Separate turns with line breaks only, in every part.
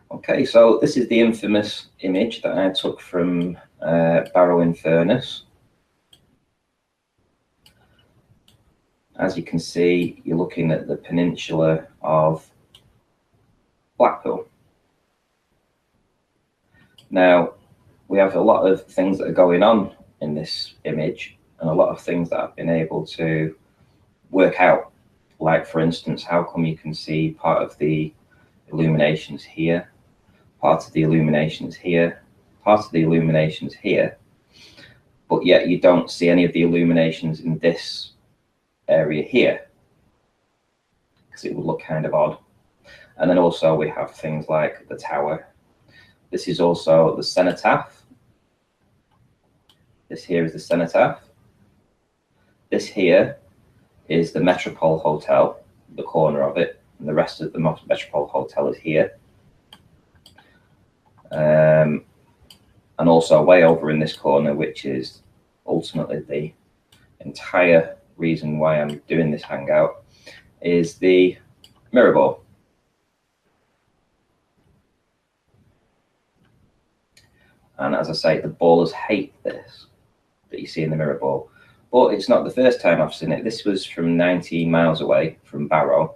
Okay, so this is the infamous image that I took from Barrow-in-Furness. As you can see, you're looking at the peninsula of Blackpool. Now, we have a lot of things that are going on in this image and a lot of things that I've been able to work out. Like, for instance, how come you can see part of the illuminations here, part of the illuminations here, part of the illuminations here, but yet you don't see any of the illuminations in this area here, because it would look kind of odd. And then also we have things like the tower. This is also the cenotaph. This here is the cenotaph. This here is the Metropole Hotel, the corner of it, and the rest of the Metropole Hotel is here. And also way over in this corner, which is ultimately the entire reason why I'm doing this hangout, is the mirror ball. And as I say, the ballers hate this that you see in the mirror ball. But it's not the first time I've seen it. This was from 19 miles away from Barrow.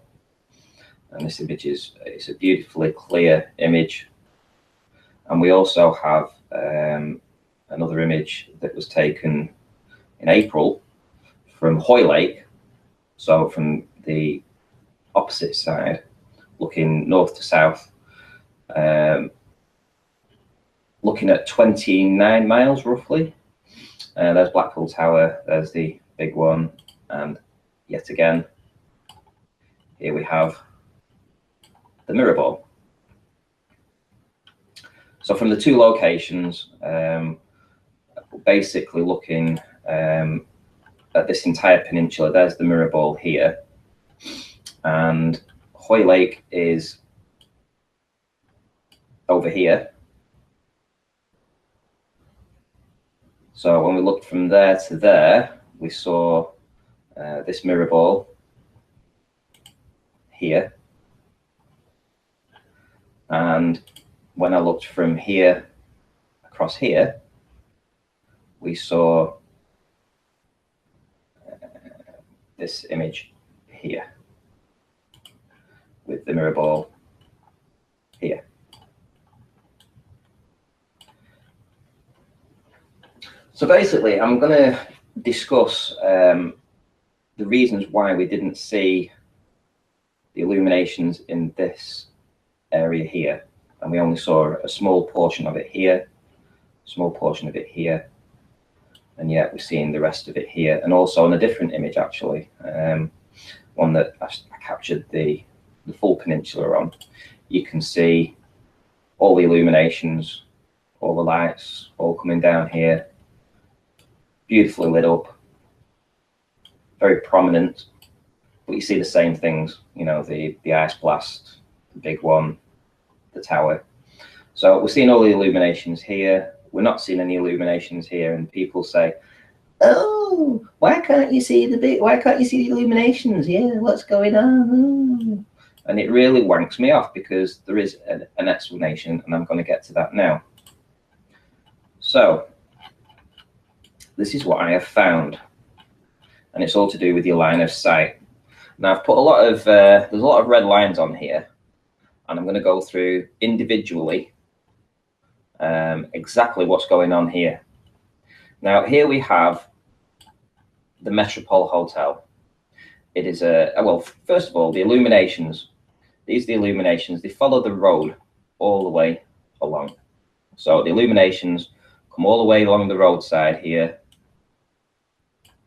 And this image it's a beautifully clear image. And we also have another image that was taken in April from Hoylake. So from the opposite side, looking north to south, looking at 29 miles roughly. There's Blackpool Tower, there's the big one, and yet again, here we have the mirror ball. So from the two locations, basically looking at this entire peninsula, there's the mirror ball here, and Hoylake is over here. So when we looked from there to there, we saw this mirror ball here. And when I looked from here across here, we saw this image here with the mirror ball here. So basically, I'm going to discuss the reasons why we didn't see the illuminations in this area here. And we only saw a small portion of it here, a small portion of it here, and yet we're seeing the rest of it here. And also on a different image, actually, one that I captured the full peninsula on, you can see all the illuminations, all the lights, all coming down here. Beautifully lit up, very prominent, but you see the same things, you know, the ice blast, the big one, the tower. So we're seeing all the illuminations here. We're not seeing any illuminations here, and people say, "Oh, why can't you see the illuminations? Yeah, what's going on?" And it really wanks me off, because there is an explanation, and I'm going to get to that now. So this is what I have found, and it's all to do with your line of sight. Now I've put a lot of there's a lot of red lines on here, and I'm going to go through individually exactly what's going on here. Now here we have the Metropole Hotel. It is well, first of all, the illuminations. These are the illuminations. They follow the road all the way along. So the illuminations come all the way along the roadside here,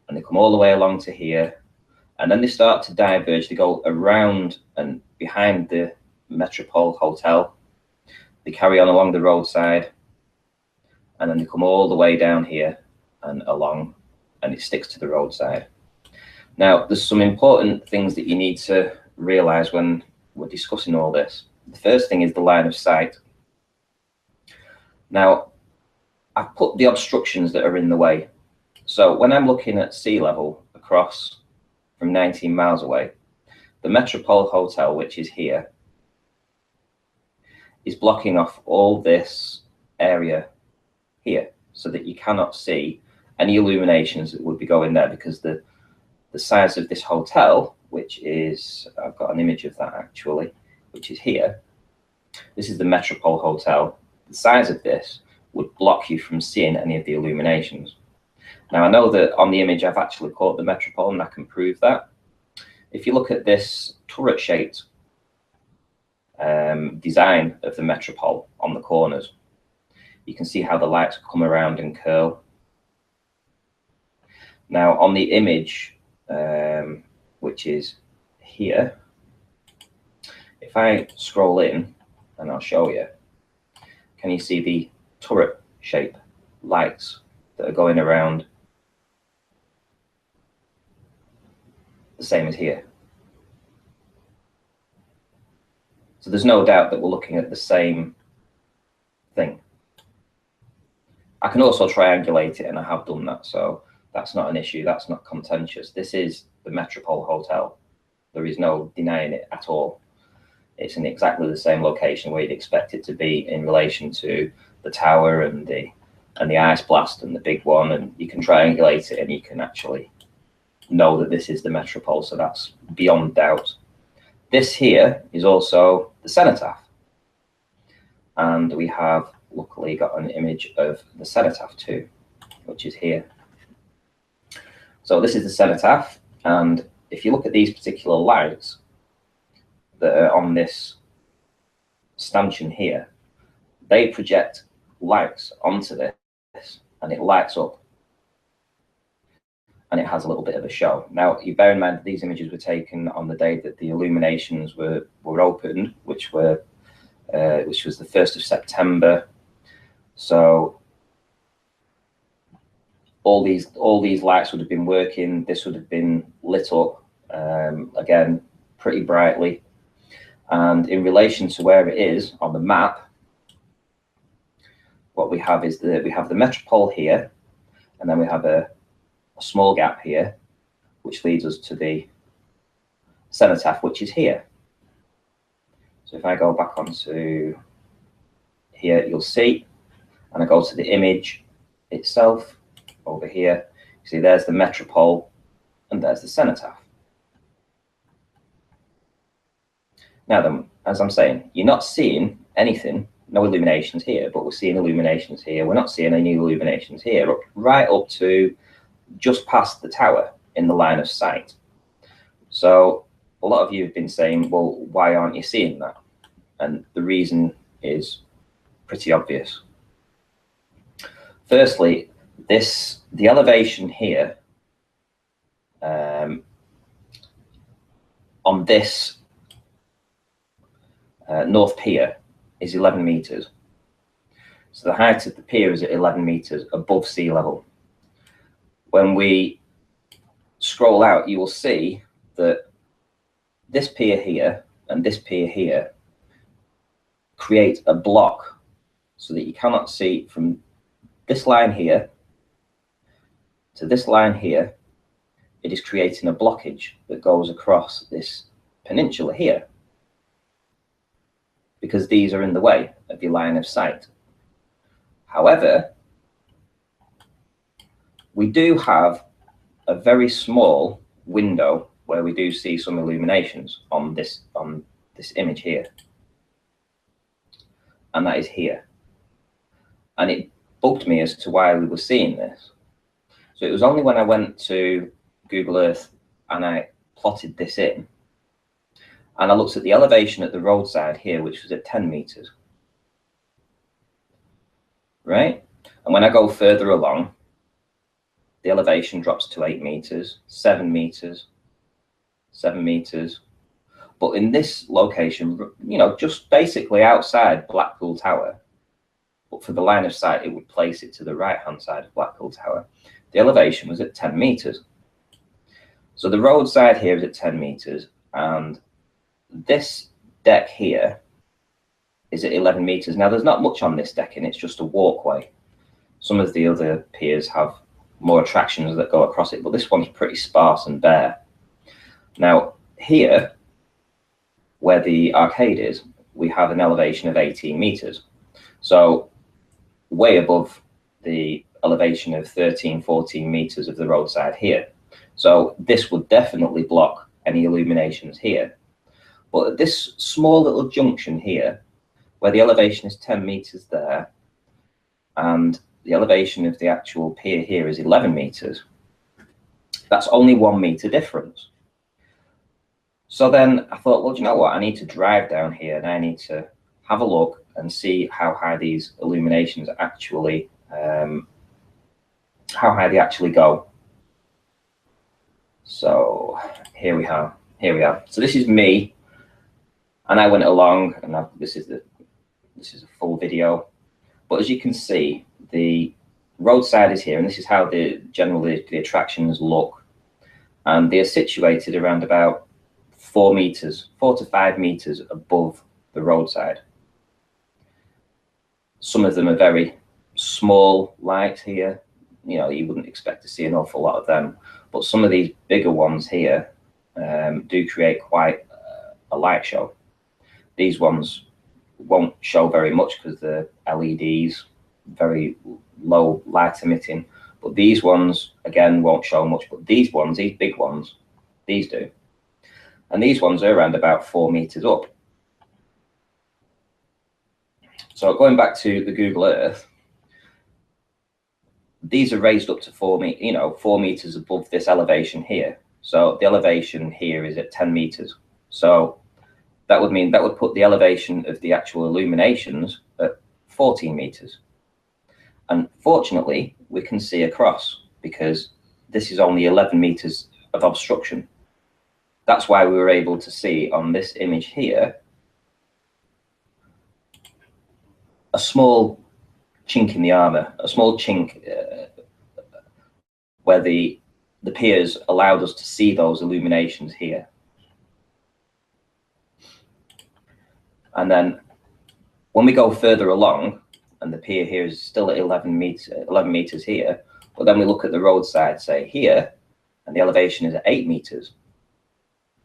and they come all the way along to here, and then they start to diverge. They go around and behind the Metropole Hotel. They carry on along the roadside, and then they come all the way down here and along, and it sticks to the roadside. Now, there's some important things that you need to realize when we're discussing all this. The first thing is the line of sight. Now, I've put the obstructions that are in the way. So when I'm looking at sea level across from 19 miles away, the Metropole Hotel, which is here, is blocking off all this area here so that you cannot see any illuminations that would be going there, because the size of this hotel, which is, I've got an image of that actually, which is here. This is the Metropole Hotel. The size of this would block you from seeing any of the illuminations. Now, I know that on the image I've actually caught the Metropole, and I can prove that. If you look at this turret-shaped design of the Metropole on the corners, you can see how the lights come around and curl. Now, on the image, which is here, if I scroll in, and I'll show you, can you see the turret shape lights that are going around the same as here? So there's no doubt that we're looking at the same thing. I can also triangulate it, and I have done that, so that's not an issue, that's not contentious. This is the Metropole Hotel. There is no denying it at all. It's in exactly the same location where you'd expect it to be in relation to the tower and the ice blast and the big one, and you can triangulate it and you can actually know that this is the Metropole, so that's beyond doubt. This here is also the cenotaph, and we have luckily got an image of the cenotaph too, which is here. So this is the cenotaph, and if you look at these particular lights that are on this stanchion here, they project lights onto this, and it lights up, and it has a little bit of a show. Now, you bear in mind that these images were taken on the day that the illuminations were opened, which was the 1st of September. So all these lights would have been working. This would have been lit up again pretty brightly. And in relation to where it is on the map, what we have is we have the Metropole here, and then we have a small gap here, which leads us to the cenotaph, which is here. So if I go back onto here, you'll see, and I go to the image itself over here, you see there's the Metropole and there's the cenotaph. Now then, as I'm saying, you're not seeing anything, no illuminations here, but we're seeing illuminations here. We're not seeing any illuminations here, right up to just past the tower in the line of sight. So a lot of you have been saying, well, why aren't you seeing that? And the reason is pretty obvious. Firstly, the elevation here on this North Pier is 11 meters. So the height of the pier is at 11 meters above sea level. When we scroll out, you will see that this pier here and this pier here create a block so that you cannot see from this line here to this line here. It is creating a blockage that goes across this peninsula here, because these are in the way of your line of sight. However, we do have a very small window where we do see some illuminations on this image here, and that is here. And it bugged me as to why we were seeing this. So it was only when I went to Google Earth and I plotted this in, and I looked at the elevation at the roadside here, which was at 10 meters, right? And when I go further along, the elevation drops to 8 meters, 7 meters, 7 meters. But in this location, you know, just basically outside Blackpool Tower, but for the line of sight, it would place it to the right-hand side of Blackpool Tower. The elevation was at 10 meters. So the roadside here is at 10 meters, and this deck here is at 11 meters. Now, there's not much on this decking, it's just a walkway. Some of the other piers have more attractions that go across it, but this one's pretty sparse and bare. Now, here, where the arcade is, we have an elevation of 18 meters. So way above the elevation of 13, 14 meters of the roadside here. So this would definitely block any illuminations here. But at this small little junction here, where the elevation is 10 meters there, and the elevation of the actual pier here is 11 meters, that's only 1 meter difference. So then I thought, well, do you know what? I need to drive down here and I need to have a look and see how high these illuminations actually, how high they actually go. So here we are. So this is me, and I went along, and this is a full video. But as you can see, the roadside is here, and this is how generally the attractions look. And they are situated around about 4 to 5 meters above the roadside. Some of them are very small lights here. You know, you wouldn't expect to see an awful lot of them. But some of these bigger ones here do create quite a light show. These ones won't show very much because the LEDs, very low light emitting. But these ones, again, won't show much. But these ones, these big ones, these do. And these ones are around about 4 meters up. So going back to the Google Earth, these are raised up to 4 meters above this elevation here. So the elevation here is at 10 meters. So that would mean that would put the elevation of the actual illuminations at 14 meters. And fortunately, we can see across because this is only 11 meters of obstruction. That's why we were able to see on this image here a small chink in the armor, a small chink where the piers allowed us to see those illuminations here. And then when we go further along, and the pier here is still at 11 meters here, but then we look at the roadside, say here, and the elevation is at 8 meters.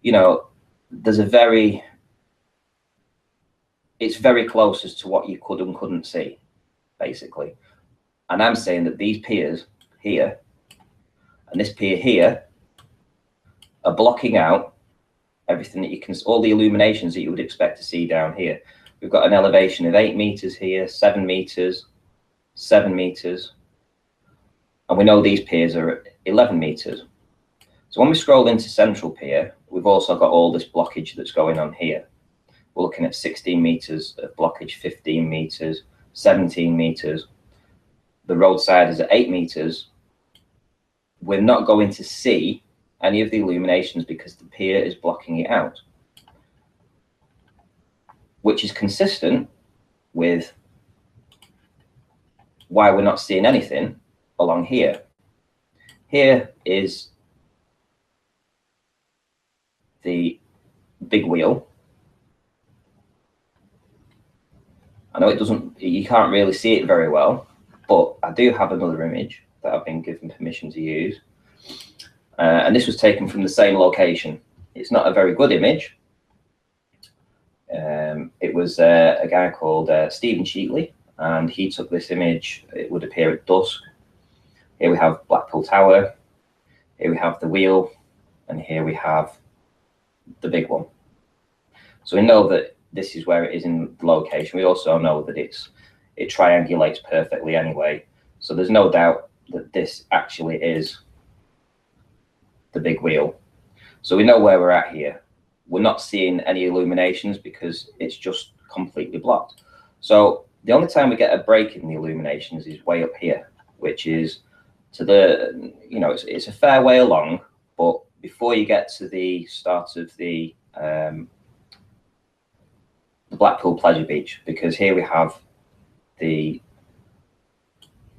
You know, there's it's very close as to what you could and couldn't see, basically. And I'm saying that these piers here and this pier here are blocking out everything that you can, all the illuminations that you would expect to see down here. We've got an elevation of 8 meters here, 7 meters, 7 meters. And we know these piers are at 11 meters. So when we scroll into Central Pier, we've also got all this blockage that's going on here. We're looking at 16 meters of blockage, 15 meters, 17 meters. The roadside is at 8 meters. We're not going to see any of the illuminations because the pier is blocking it out, which is consistent with why we're not seeing anything along here. Here is the big wheel. I know you can't really see it very well, but I do have another image that I've been given permission to use. And this was taken from the same location. It's not a very good image. It was a guy called Stephen Sheetley, and he took this image. It would appear at dusk. Here we have Blackpool Tower. Here we have the wheel, and here we have the big one. So we know that this is where it is in the location. We also know that it triangulates perfectly anyway. So there's no doubt that this actually is the big wheel. So we know where we're at here. We're not seeing any illuminations because it's just completely blocked. So the only time we get a break in the illuminations is way up here, which is to the, it's a fair way along, but before you get to the start of the Blackpool Pleasure Beach, because here we have the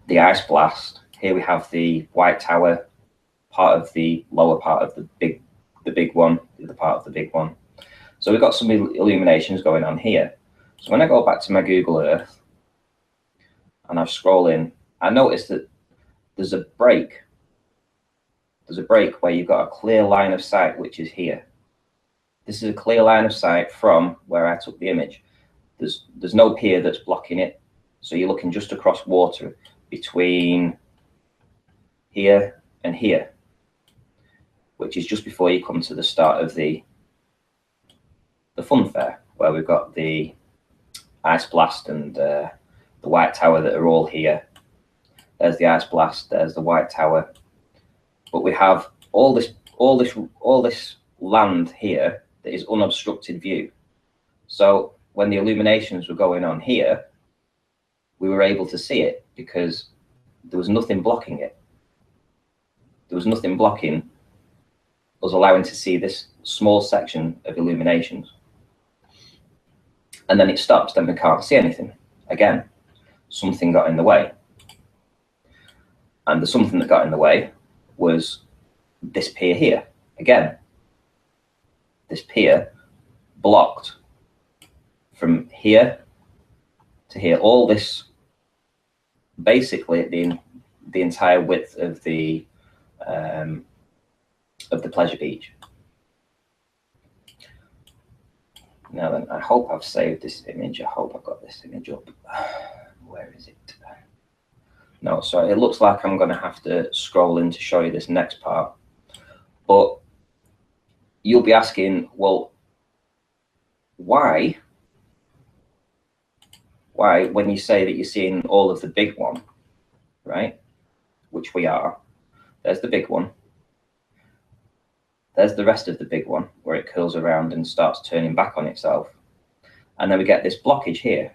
ice blast. Here we have the White Tower, part of the lower part of the big one, the other part of the big one. So we've got some illuminations going on here. So when I go back to my Google Earth and I scroll in, I notice that there's a break. There's a break where you've got a clear line of sight, which is here. This is a clear line of sight from where I took the image. there's no pier that's blocking it. So you're looking just across water between here and here, which is just before you come to the start of the fun fair, where we've got the Ice Blast and the White Tower that are all here. There's the Ice Blast, there's the White Tower, but we have all this land here that is unobstructed view. So when the illuminations were going on here, we were able to see it because there was nothing blocking it. There was nothing blocking us allowing to see this small section of illuminations. And then it stops, then we can't see anything. Again, something got in the way. And the something that got in the way was this pier here. Again, this pier blocked from here to here, all this, basically the entire width of the pleasure beach. Now then, I hope I've saved this image. I hope I've got this image up. Where is it? No, sorry, it looks like I'm going to have to scroll in to show you this next part. But you'll be asking, well, why, when you say that you're seeing all of the big one, right, which we are, there's the big one, there's the rest of the big one where it curls around and starts turning back on itself, and then we get this blockage here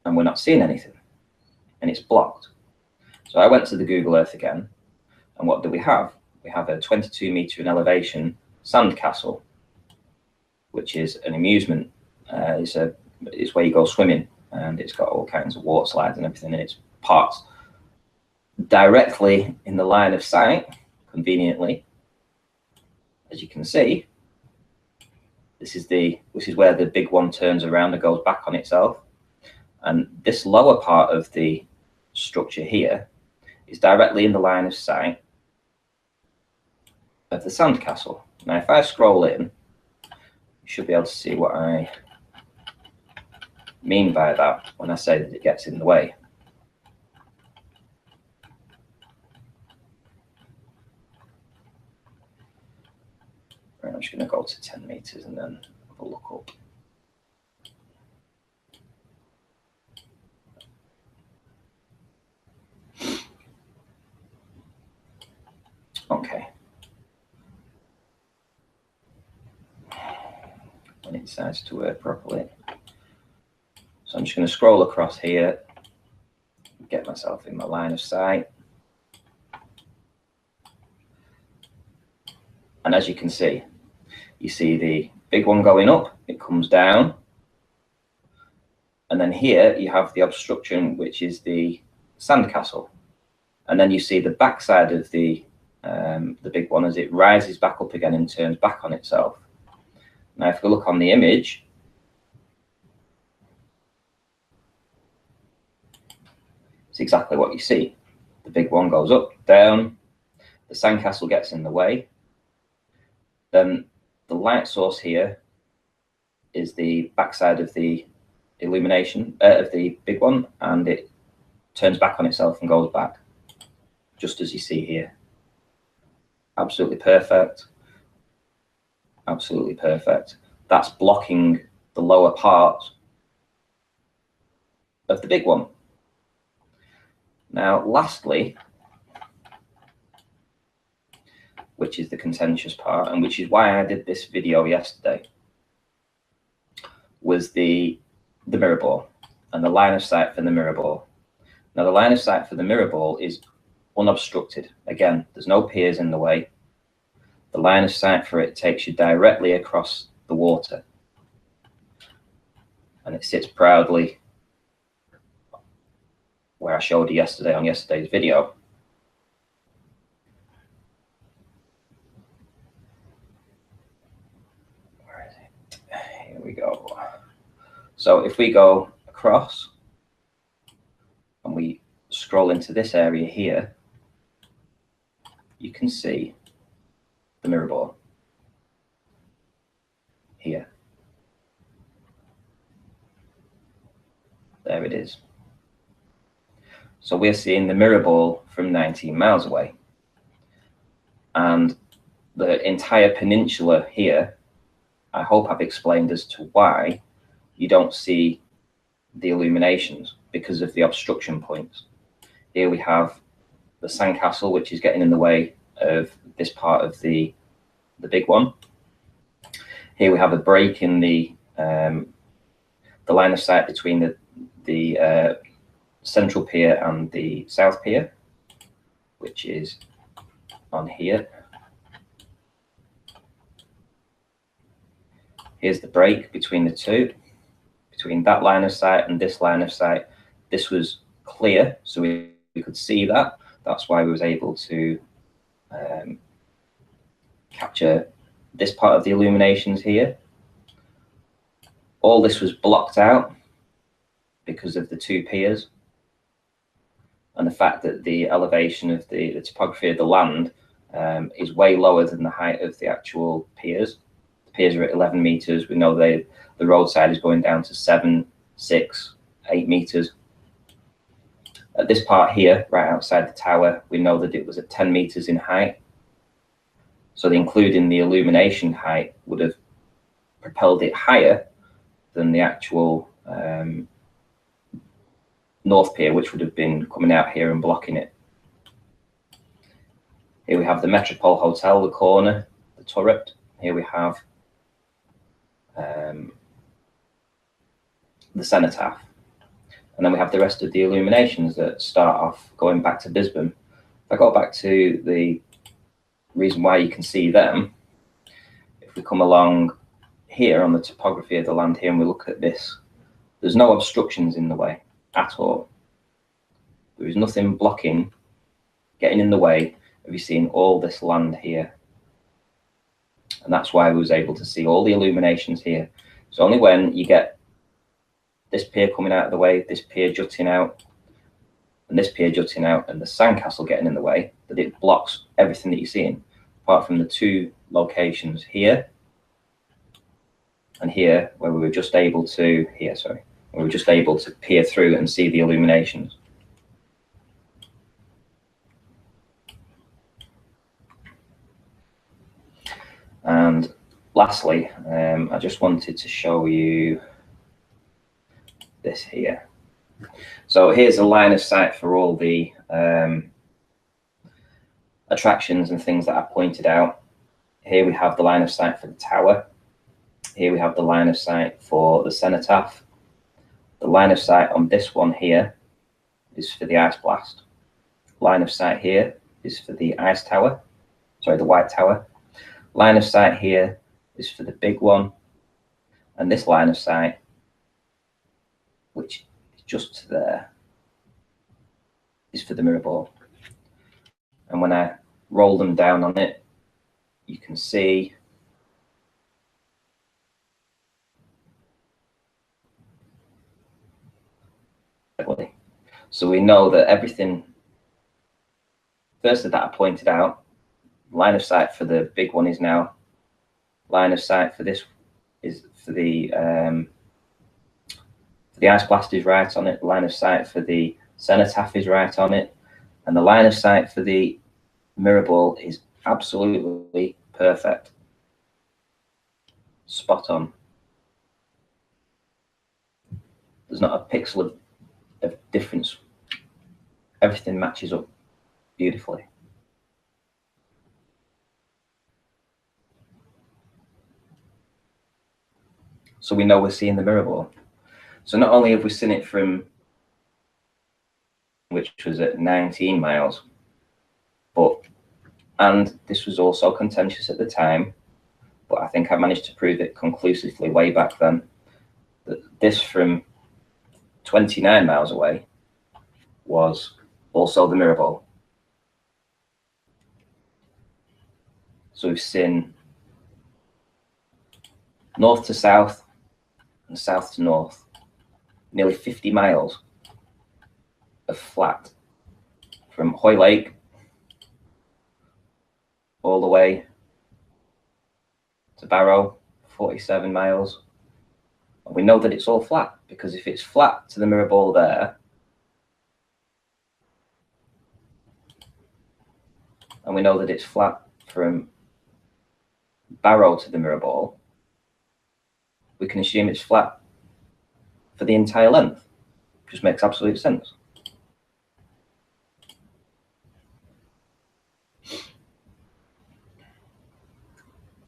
and we're not seeing anything and it's blocked. So I went to the Google Earth again, and what do we have? We have a 22 meter in elevation sand castle, which is an amusement. It's where you go swimming, and it's got all kinds of water slides and everything, and it's parked directly in the line of sight, conveniently. As you can see, this is where the big one turns around and goes back on itself. And this lower part of the structure here is directly in the line of sight of the sandcastle. Now, if I scroll in, you should be able to see what I mean by that when I say that it gets in the way. Right, I'm just going to go to 10 meters and then have a look up. Okay. When it decides to work properly. So I'm just going to scroll across here, get myself in my line of sight. And as you can see, you see the big one going up, it comes down. And then here you have the obstruction, which is the sandcastle. And then you see the backside of the big one as it rises back up again and turns back on itself. Now, if we look on the image, it's exactly what you see. The big one goes up, down, the sandcastle gets in the way. Then the light source here is the backside of the illumination of the big one, and it turns back on itself and goes back, just as you see here. Absolutely perfect. Absolutely perfect. That's blocking the lower part of the big one. Now, lastly, which is the contentious part, and which is why I did this video yesterday, was the mirror ball and the line of sight for the mirror ball. Now, the line of sight for the mirror ball is unobstructed. Again, there's no piers in the way. The line of sight for it takes you directly across the water, and it sits proudly where I showed you yesterday on yesterday's video. Where is it? Here we go. So if we go across and we scroll into this area here, you can see the mirror ball here. There it is. So we're seeing the mirror ball from 19 miles away. And the entire peninsula here, I hope I've explained as to why you don't see the illuminations, because of the obstruction points. Here we have the sandcastle, which is getting in the way of this part of the big one. Here we have a break in the line of sight between the central pier and the south pier, which is on here. Here's the break between the two, between that line of sight and this line of sight. This was clear, so we could see that. That's why we was able to capture this part of the illuminations here. All this was blocked out because of the two piers and the fact that the elevation of the topography of the land is way lower than the height of the actual piers. The piers are at 11 meters. We know the roadside is going down to 7, 6, 8 meters. At this part here, right outside the tower, we know that it was at 10 meters in height. So including the illumination height would have propelled it higher than the actual north pier, which would have been coming out here and blocking it. Here we have the Metropole Hotel, the corner, the turret. Here we have the cenotaph. And then we have the rest of the illuminations that start off going back to Bisbee. If I go back to the reason why you can see them, if we come along here on the topography of the land here and we look at this, there's no obstructions in the way at all. There is nothing blocking, getting in the way of you seeing all this land here. And that's why we was able to see all the illuminations here. It's only when you get this pier coming out of the way, this pier jutting out, and this pier jutting out, and the sandcastle getting in the way, that it blocks everything that you're seeing, apart from the two locations here and here, where we were just able to, we were just able to peer through and see the illuminations. And lastly, I just wanted to show you this here. So here's a line of sight for all the attractions and things that I pointed out. Here we have the line of sight for the tower. Here we have the line of sight for the cenotaph. The line of sight on this one here is for the ice blast. Line of sight here is for the ice tower, sorry, the white tower. Line of sight here is for the big one. And this line of sight, which is just there, is for the mirror ball. And when I roll them down on it, you can see so we know that everything first that I pointed out, line of sight for the big one is now, line of sight for this is for the ice blast is right on it, line of sight for the cenotaph is right on it, and the line of sight for the mirror ball is absolutely perfect. Spot on. There's not a pixel of difference. Everything matches up beautifully. So we know we're seeing the mirror ball. So not only have we seen it from, which was at 19 miles, and this was also contentious at the time, but I think I managed to prove it conclusively way back then, that this from 29 miles away was also the mirror ball. So we've seen north to south and south to north, nearly 50 miles of flat from Hoy Lake all the way to Barrow, 47 miles, And we know that it's all flat, because if it's flat to the mirror ball there, and we know that it's flat from barrow to the mirror ball, we can assume it's flat for the entire length. Just makes absolute sense.